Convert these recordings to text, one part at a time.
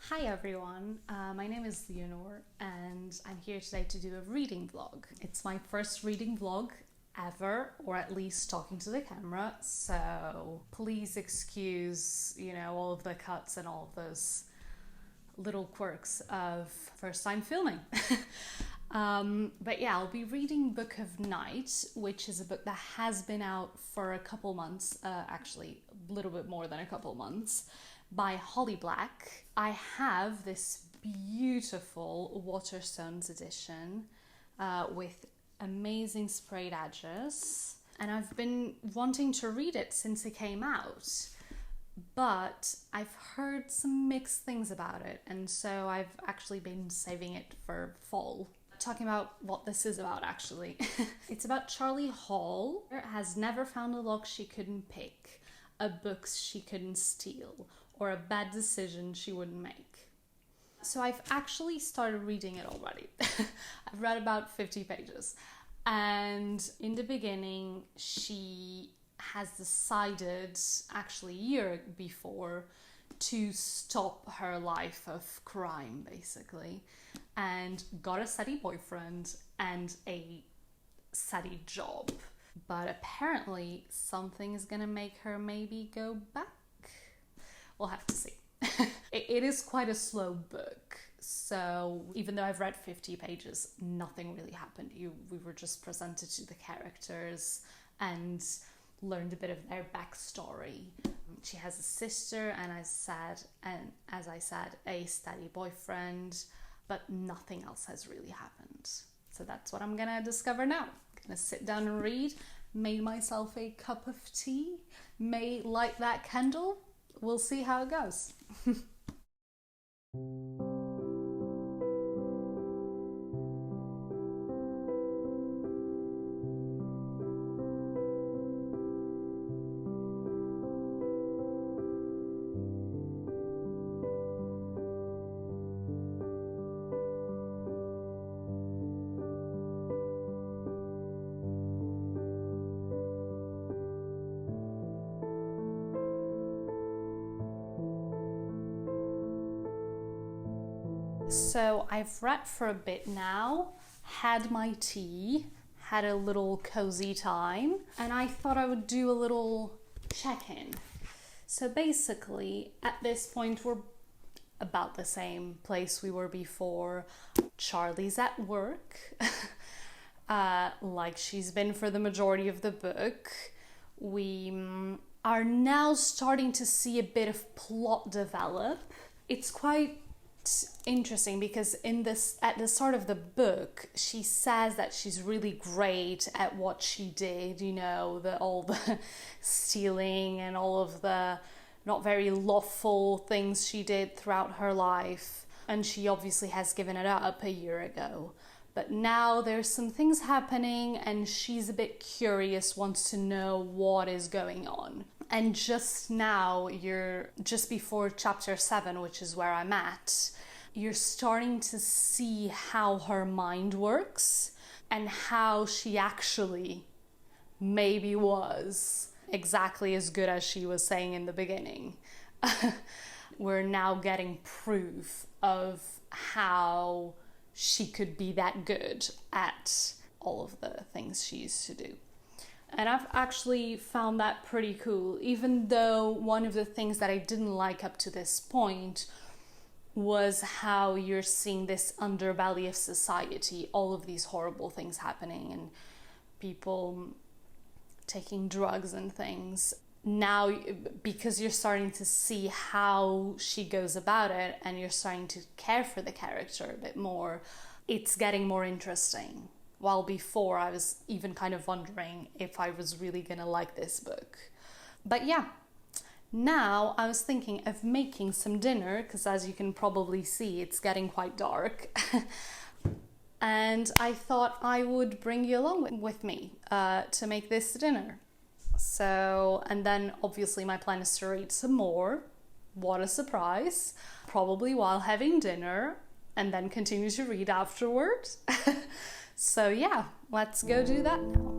Hi everyone, my name is Leonor and I'm here today to do a reading vlog. It's my first reading vlog ever, or at least talking to the camera, so please excuse, all of the cuts and all of those little quirks of first time filming. But yeah, I'll be reading Book of Night, which is a book that has been out for a couple months, actually a little bit more than a couple months, by Holly Black. I have this beautiful Waterstones edition with amazing sprayed edges, and I've been wanting to read it since it came out, but I've heard some mixed things about it, and so I've actually been saving it for fall. Talking about what this is about, actually. It's about Charlie Hall, who has never found a lock she couldn't pick, a book she couldn't steal, or a bad decision she wouldn't make. So I've actually started reading it already. I've read about 50 pages. And in the beginning, she has decided, actually a year before, to stop her life of crime, basically, and got a steady boyfriend and a steady job. But apparently something is gonna make her maybe go back. We'll have to see. It is quite a slow book, so even though I've read 50 pages, nothing really happened. We were just presented to the characters and learned a bit of their backstory. She has a sister, and as I said, a steady boyfriend, but nothing else has really happened. So that's what I'm gonna discover now. I'm gonna sit down and read, made myself a cup of tea, may light that candle. We'll see how it goes. So I've read for a bit now, had my tea, had a little cozy time, and I thought I would do a little check-in. So basically, at this point, we're about the same place we were before. Charlie's at work, like she's been for the majority of the book. We are now starting to see a bit of plot develop. It's quite interesting because at the start of the book, she says that she's really great at what she did, all the stealing and all of the not very lawful things she did throughout her life, and she obviously has given it up a year ago. But now there's some things happening and she's a bit curious, wants to know what is going on. And just now, just before chapter 7, which is where I'm at, you're starting to see how her mind works and how she actually maybe was exactly as good as she was saying in the beginning. We're now getting proof of how she could be that good at all of the things she used to do. And I've actually found that pretty cool, even though one of the things that I didn't like up to this point was how you're seeing this underbelly of society, all of these horrible things happening and people taking drugs and things. Now, because you're starting to see how she goes about it and you're starting to care for the character a bit more, it's getting more interesting. While before I was even kind of wondering if I was really gonna like this book. But yeah, now I was thinking of making some dinner, because as you can probably see, it's getting quite dark. And I thought I would bring you along with me to make this dinner. So, and then obviously my plan is to read some more. What a surprise. Probably while having dinner, and then continue to read afterwards. So yeah, let's go do that now.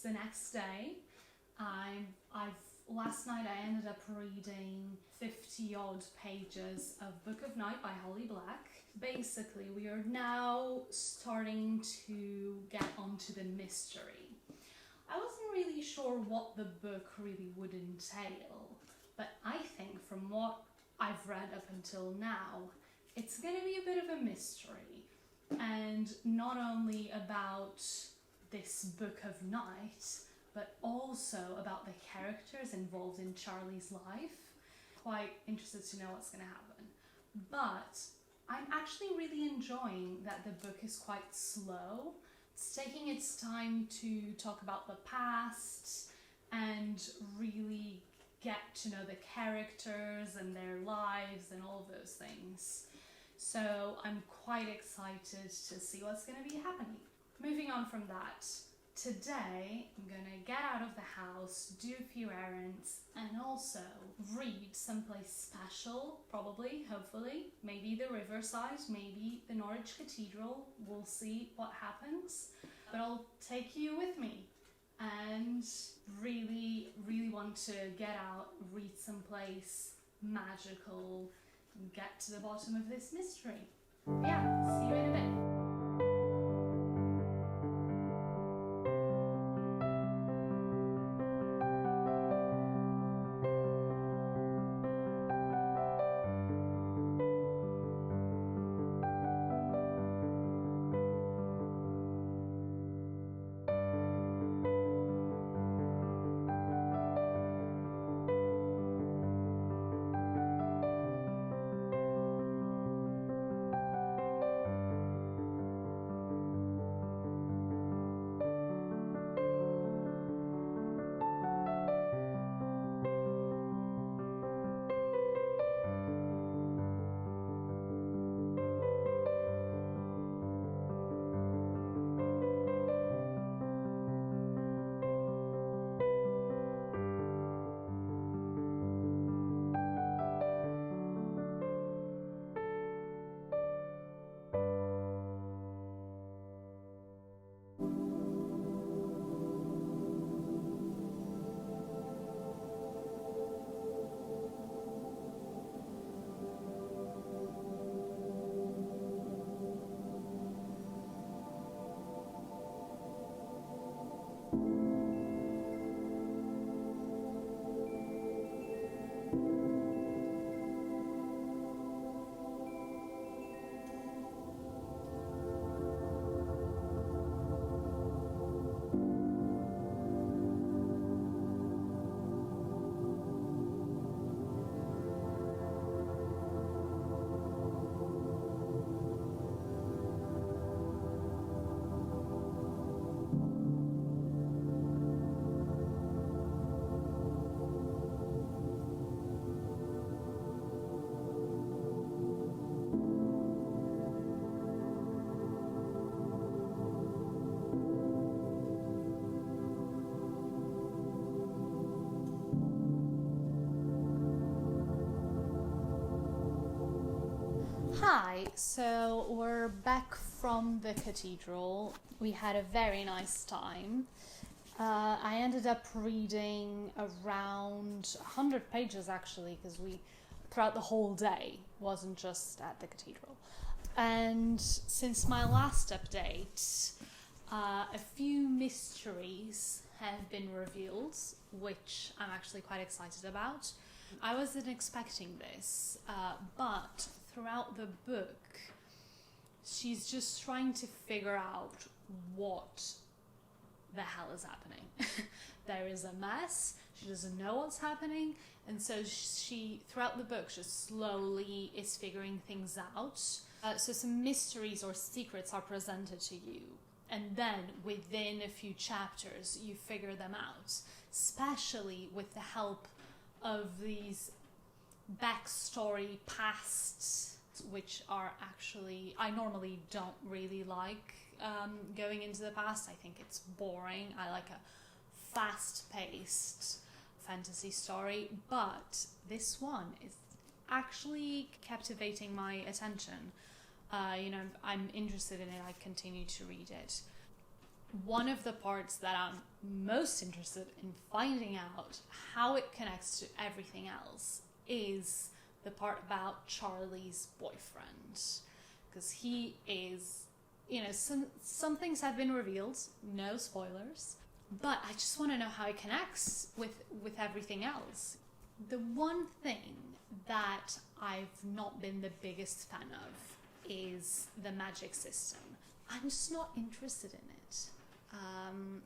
the next day. Last night I ended up reading 50 odd pages of Book of Night by Holly Black. Basically, we are now starting to get onto the mystery. I wasn't really sure what the book really would entail, but I think from what I've read up until now, it's going to be a bit of a mystery. And not only about this Book of Night, but also about the characters involved in Charlie's life. Quite interested to know what's going to happen. But I'm actually really enjoying that the book is quite slow. It's taking its time to talk about the past and really get to know the characters and their lives and all of those things. So I'm quite excited to see what's going to be happening. Moving on from that, today I'm gonna get out of the house, do a few errands, and also read someplace special, probably, hopefully. Maybe the riverside, maybe the Norwich Cathedral. We'll see what happens. But I'll take you with me and really, really want to get out, read someplace magical, and get to the bottom of this mystery. Yeah, see you in a bit. Hi, so we're back from the cathedral. We had a very nice time. I ended up reading around 100 pages actually, because throughout the whole day, wasn't just at the cathedral. And since my last update, a few mysteries have been revealed, which I'm actually quite excited about. I wasn't expecting this, but throughout the book, she's just trying to figure out what the hell is happening. There is a mess, she doesn't know what's happening, and so she, throughout the book, just slowly is figuring things out. So some mysteries or secrets are presented to you, and then within a few chapters you figure them out, especially with the help of these backstory pasts, which are actually, I normally don't really like going into the past. I think it's boring. I like a fast-paced fantasy story, but this one is actually captivating my attention. I'm interested in it. I continue to read it. One of the parts that I'm most interested in finding out how it connects to everything else is the part about Charlie's boyfriend. Because he is, some things have been revealed, no spoilers, but I just want to know how it connects with everything else. The one thing that I've not been the biggest fan of is the magic system. I'm just not interested in it.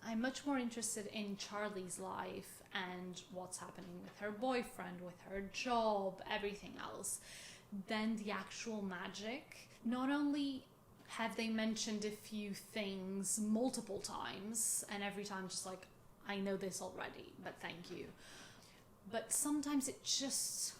I'm much more interested in Charlie's life and what's happening with her boyfriend, with her job, everything else, than the actual magic. Not only have they mentioned a few things multiple times, and every time just like, I know this already, but thank you. But sometimes it's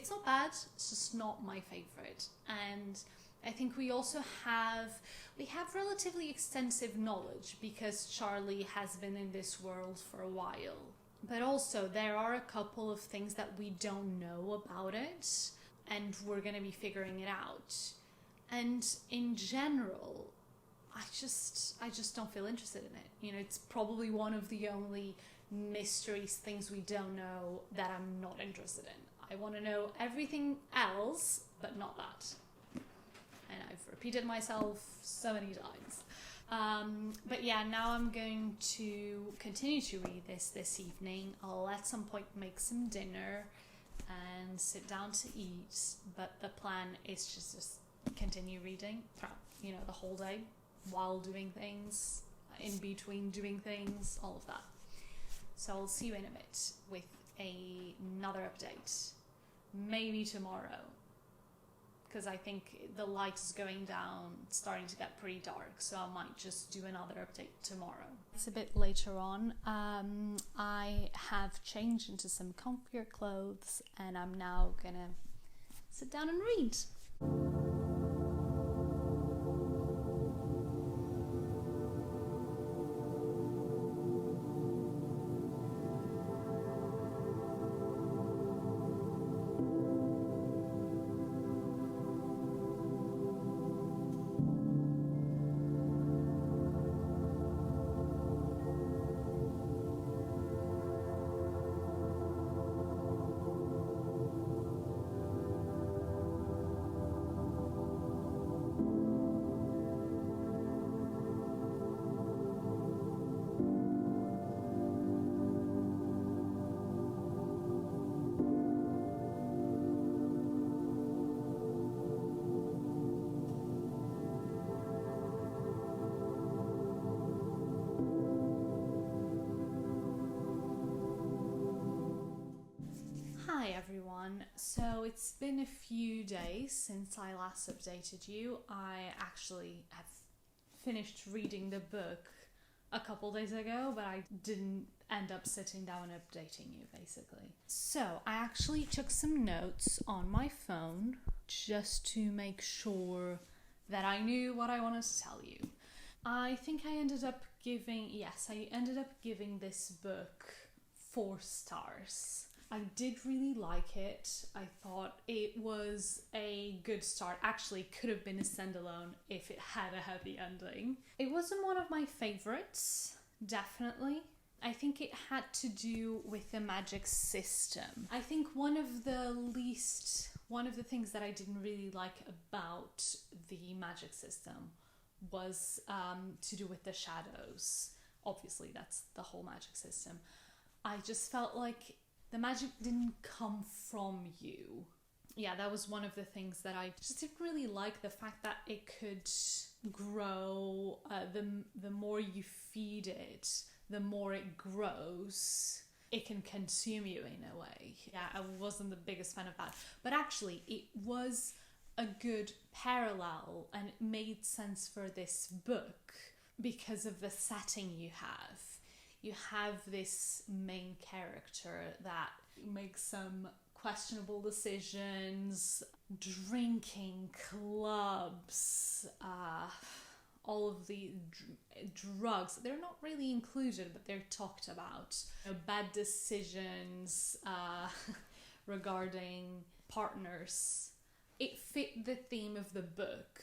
not bad, it's just not my favorite. And I think we have relatively extensive knowledge because Charlie has been in this world for a while. But also there are a couple of things that we don't know about it, and we're going to be figuring it out. And in general, I just don't feel interested in it. It's probably one of the only mysteries, things we don't know, that I'm not interested in. I want to know everything else, but not that. And I've repeated myself so many times. But yeah, now I'm going to continue to read this evening. I'll at some point make some dinner and sit down to eat. But the plan is just continue reading throughout, the whole day, while doing things, in between doing things, all of that. So I'll see you in a bit with another update. Maybe tomorrow. Because I think the light is going down, it's starting to get pretty dark, so I might just do another update tomorrow. It's a bit later on. I have changed into some comfier clothes and I'm now gonna sit down and read. Hi everyone, so it's been a few days since I last updated you. I actually have finished reading the book a couple days ago, but I didn't end up sitting down and updating you basically. So I actually took some notes on my phone just to make sure that I knew what I wanted to tell you. I think I ended up giving this book 4 stars. I did really like it. I thought it was a good start. Actually, could have been a standalone if it had a happy ending. It wasn't one of my favorites, definitely. I think it had to do with the magic system. I think one of the things that I didn't really like about the magic system was to do with the shadows. Obviously, that's the whole magic system. I just felt like the magic didn't come from you. Yeah, that was one of the things that I just didn't really like, the fact that it could grow. The more you feed it, the more it grows. It can consume you in a way. Yeah, I wasn't the biggest fan of that. But actually, it was a good parallel and it made sense for this book because of the setting you have. You have this main character that makes some questionable decisions, drinking, clubs, all of the drugs. They're not really included, but they're talked about. Bad decisions regarding partners. It fit the theme of the book,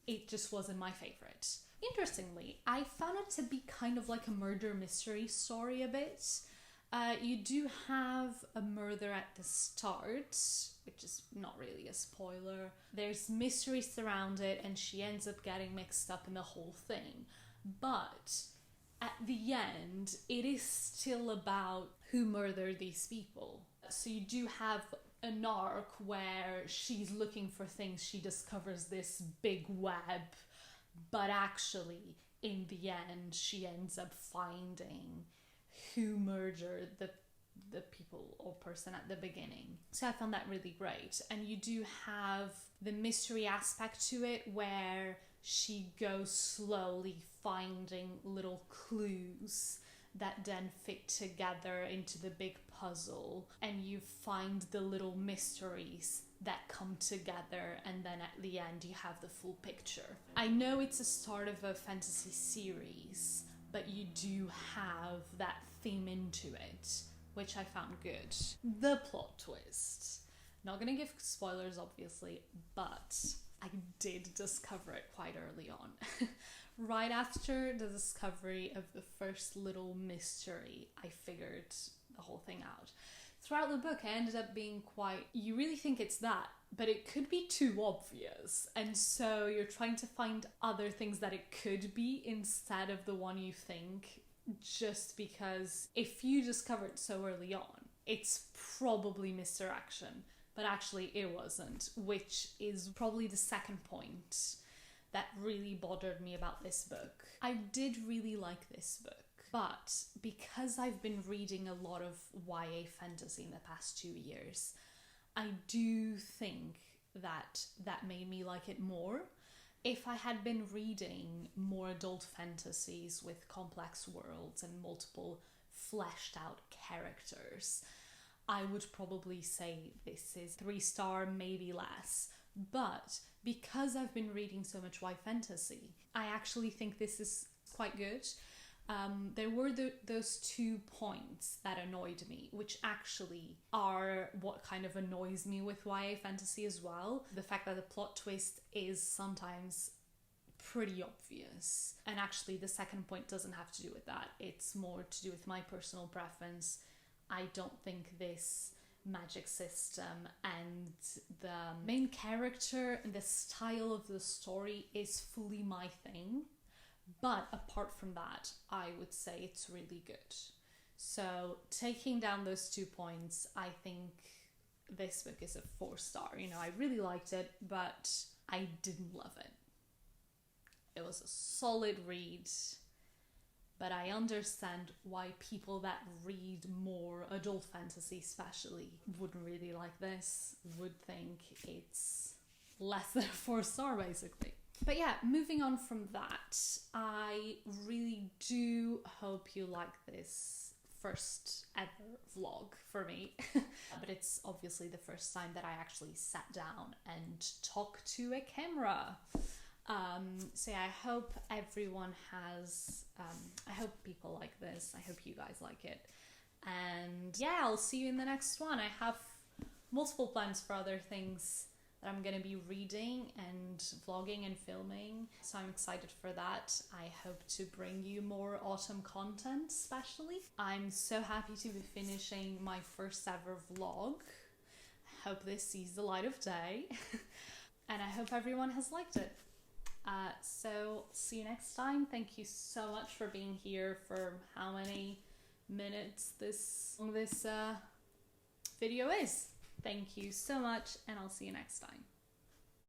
it just wasn't my favorite. Interestingly, I found it to be kind of like a murder mystery story a bit. You do have a murder at the start, which is not really a spoiler. There's mystery surrounded it, and she ends up getting mixed up in the whole thing. But at the end, it is still about who murdered these people. So you do have an arc where she's looking for things, she discovers this big web, but actually, in the end, she ends up finding who murdered the people or person at the beginning. So I found that really great. And you do have the mystery aspect to it where she goes slowly finding little clues that then fit together into the big puzzle, and you find the little mysteries that come together, and then at the end you have the full picture. I know it's a start of a fantasy series, but you do have that theme into it, which I found good. The plot twist. Not gonna give spoilers, obviously, but I did discover it quite early on. Right after the discovery of the first little mystery, I figured the whole thing out. Throughout the book, I ended up being quite... You really think it's that, but it could be too obvious. And so you're trying to find other things that it could be instead of the one you think, just because if you discover it so early on, it's probably misdirection. But actually it wasn't, which is probably the second point that really bothered me about this book. I did really like this book, but because I've been reading a lot of YA fantasy in the past 2 years, I do think that made me like it more. If I had been reading more adult fantasies with complex worlds and multiple fleshed out characters, I would probably say this is 3-star, maybe less. But because I've been reading so much YA fantasy, I actually think this is quite good. There were those 2 points that annoyed me, which actually are what kind of annoys me with YA fantasy as well. The fact that the plot twist is sometimes pretty obvious. And actually the second point doesn't have to do with that. It's more to do with my personal preference. I don't think this magic system and the main character and the style of the story is fully my thing. But apart from that, I would say it's really good. So taking down those 2 points, I think this book is a 4-star. You know, I really liked it, but I didn't love it. It was a solid read. But I understand why people that read more adult fantasy especially wouldn't really like this, would think it's less than a 4-star basically. But yeah, moving on from that, I really do hope you like this first ever vlog for me. But it's obviously the first time that I actually sat down and talked to a camera. So yeah, I hope everyone has, I hope people like this. I hope you guys like it. And yeah, I'll see you in the next one. I have multiple plans for other things that I'm going to be reading and vlogging and filming. So I'm excited for that. I hope to bring you more autumn content, especially. I'm so happy to be finishing my first ever vlog. I hope this sees the light of day. And I hope everyone has liked it. So see you next time. Thank you so much for being here for how many minutes this video is. Thank you so much, and I'll see you next time.